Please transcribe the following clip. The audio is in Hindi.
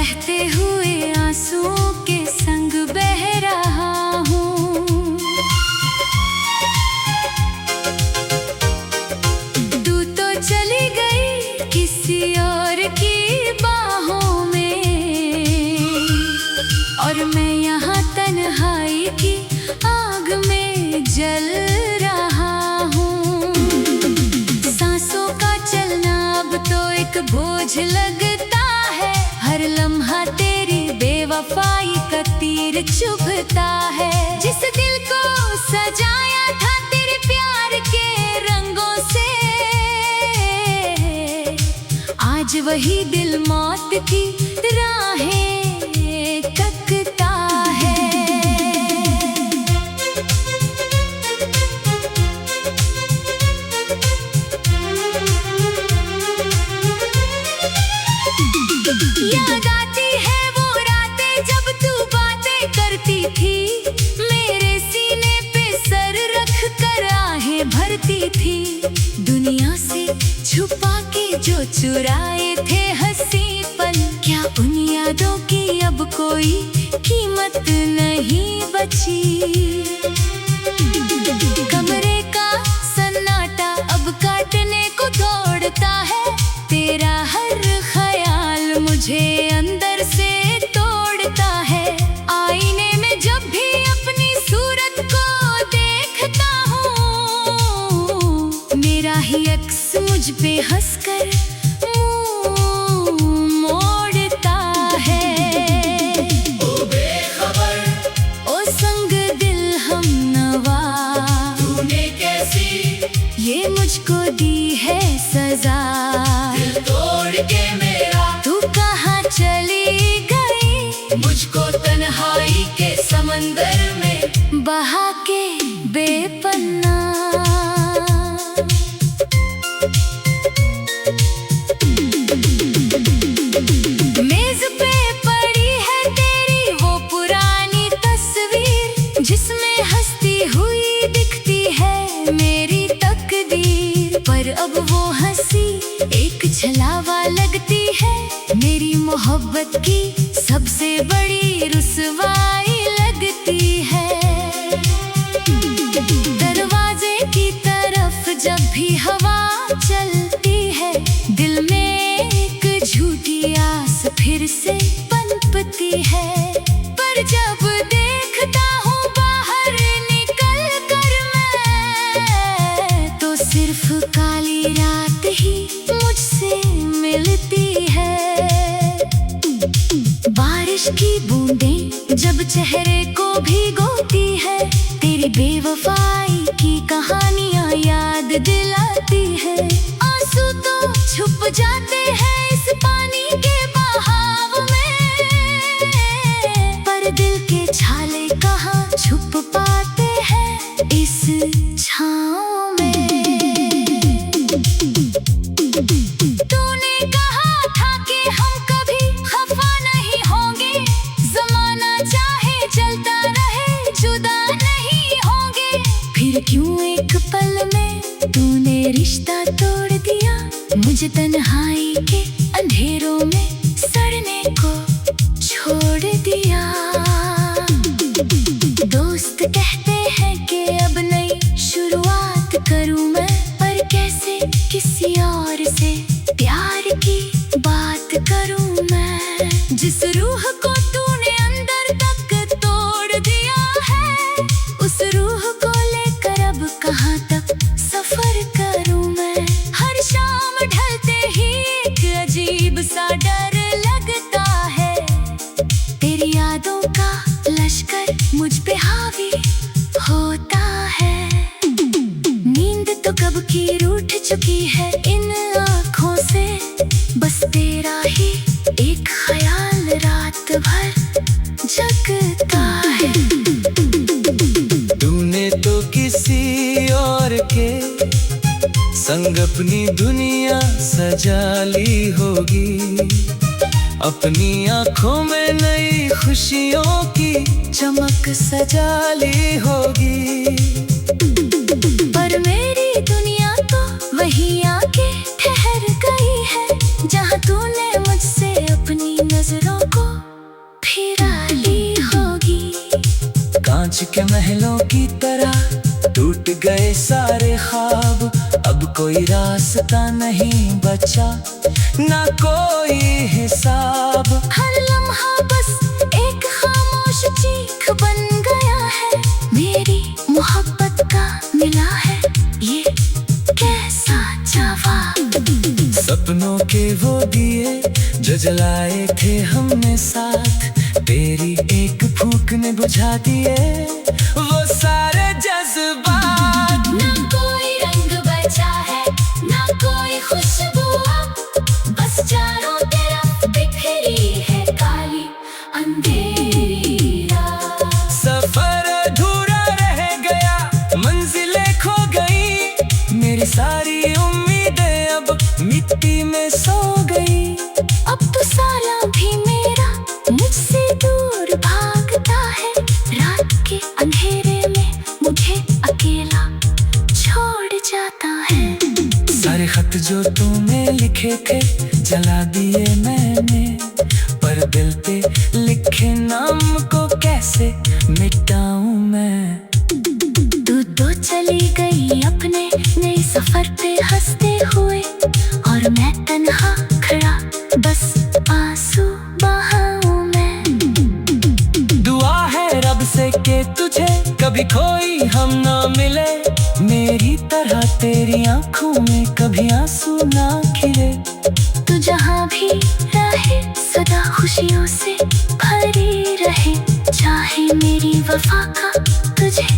बहते हुए आंसुओं के संग बह रहा हूँ। तू तो चली गई किसी और की बाहों में, और मैं यहाँ तन्हाई की आग में जल रहा हूँ। सांसों का चलना अब तो एक बोझ लगता है, हर लम्हा तेरी बेवफाई का तीर चुभता है। जिस दिल को सजाया था तेरे प्यार के रंगों से, आज वही दिल मौत की राहें तकता है। याद आती है वो रातें जब तू बातें करती थी, मेरे सीने पे सर रख कर आहें भरती थी। दुनिया से छुपा के जो चुराए थे हंसी पल, क्या उन यादों की अब कोई कीमत नहीं बची। कमरे का सन्नाटा अब काटने को दौड़ता है, तेरा हर ख्याल मुझे अंदर से तोड़ता है। आईने में जब भी अपनी सूरत को देखता हूँ, मेरा ही अक्स मुझ पे हंसकर मुंह मोड़ता है। ओ बेखबर, ओ संग दिल हमनवा, तूने कैसी ये मुझको दी है सजा। दिल तोड़ के मेरा तू कहाँ चली गई, मुझको तन्हाई के समंदर में बहा के बेपन्ना। मेज पे पड़ी है तेरी वो पुरानी तस्वीर, जिसमें हंसती हुई दिखती है मेरी तकदीर। पर अब वो हंसी एक छलावा लगती है, मेरी मोहब्बत की सबसे बड़ी रुसवाई लगती है। दरवाजे की तरफ जब भी हवा चलती है, दिल में एक झूठी आस फिर से पनपती है। पर जब देखता हूँ बाहर निकल कर मैं, तो सिर्फ काली रात ही मुझसे मिलती है। बारिश की बूंदें जब चेहरे को भिगोती है, तेरी बेवफाई की कहानियां याद दिलाती है। आंसू तो छुप जाते हैं इस पानी के बहाव में, पर दिल के छाले कहाँ छुप पाते हैं इस छाँव में। तूने कहा था कि हम कभी खफा नहीं होंगे, जमाना चाहे चलता रहे जुदा नहीं होंगे। फिर क्यों एक पल में तूने रिश्ता तोड़ दिया, मुझे तन्हाई के अंधेरों में सड़ने को छोड़ दिया। दोस्त कहते हैं कि अब नई शुरुआत करूं मैं, पर कैसे किसी और से प्यार की बात करूं मैं। जिस रूह को तूने अंदर तक तोड़ दिया है, उस रूह को लेकर अब कहाँ तक सफर करूं मैं। हर शाम ढलते ही एक अजीब सा डर लगता है, तेरी यादों का लश्कर मुझ पे हावी होता है। नींद तो कब की रूठ चुकी है इन आँखों से, बस तेरा ही एक ख्याल रात भर जगता है। तूने तो किसी और के संग अपनी दुनिया सजा ली होगी, अपनी आँखों में नई खुशियों की चमक सजा ली होगी। पर मेरी दुनिया तो वही आके ठहर गई है, जहाँ तूने मुझसे अपनी नजरों को कांच के महलों की तरह टूट गए सारे ख्वाब। अब कोई रास्ता नहीं बचा, ना कोई हिसाब। हर लम्हा बस एक खामोश चीख बन गया है। मेरी मोहब्बत का मिला है ये कैसा जवाब। सपनों के वो दिए जो जलाए थे हमने साथ, तेरी एक फूंक ने बुझा दिए वो सारे जज्बात। ना कोई रंग बचा है, ना कोई खुशबू अब, बस चारों तरफ बिखरी है काली अंधेरी रात। सफर अधूरा रह गया, मंजिलें खो गई, मेरी सारी उम्मीदें अब मिट्टी में सो गई। अब तो साला भी मेरा मुझसे दूर भागता है, रात के अंधेरे में मुझे अकेला छोड़ जाता है। सारे खत जो तूने लिखे थे जला दिए मैंने, पर दिल पे लिखे नाम को कैसे मिटाऊं मैं। तू तो चली गई अपने नए सफर पे हंसते हुए, और मैं तन्हा खड़ा बस आंसू बहाऊं मैं। दुआ है रब से के तुझे कभी कोई हम ना मिले, मेरी तरह तेरी आंखों में कभी आंसू ना खिले। तू जहाँ भी रहे सदा खुशियों से भरी रहे, चाहे मेरी वफा का तुझे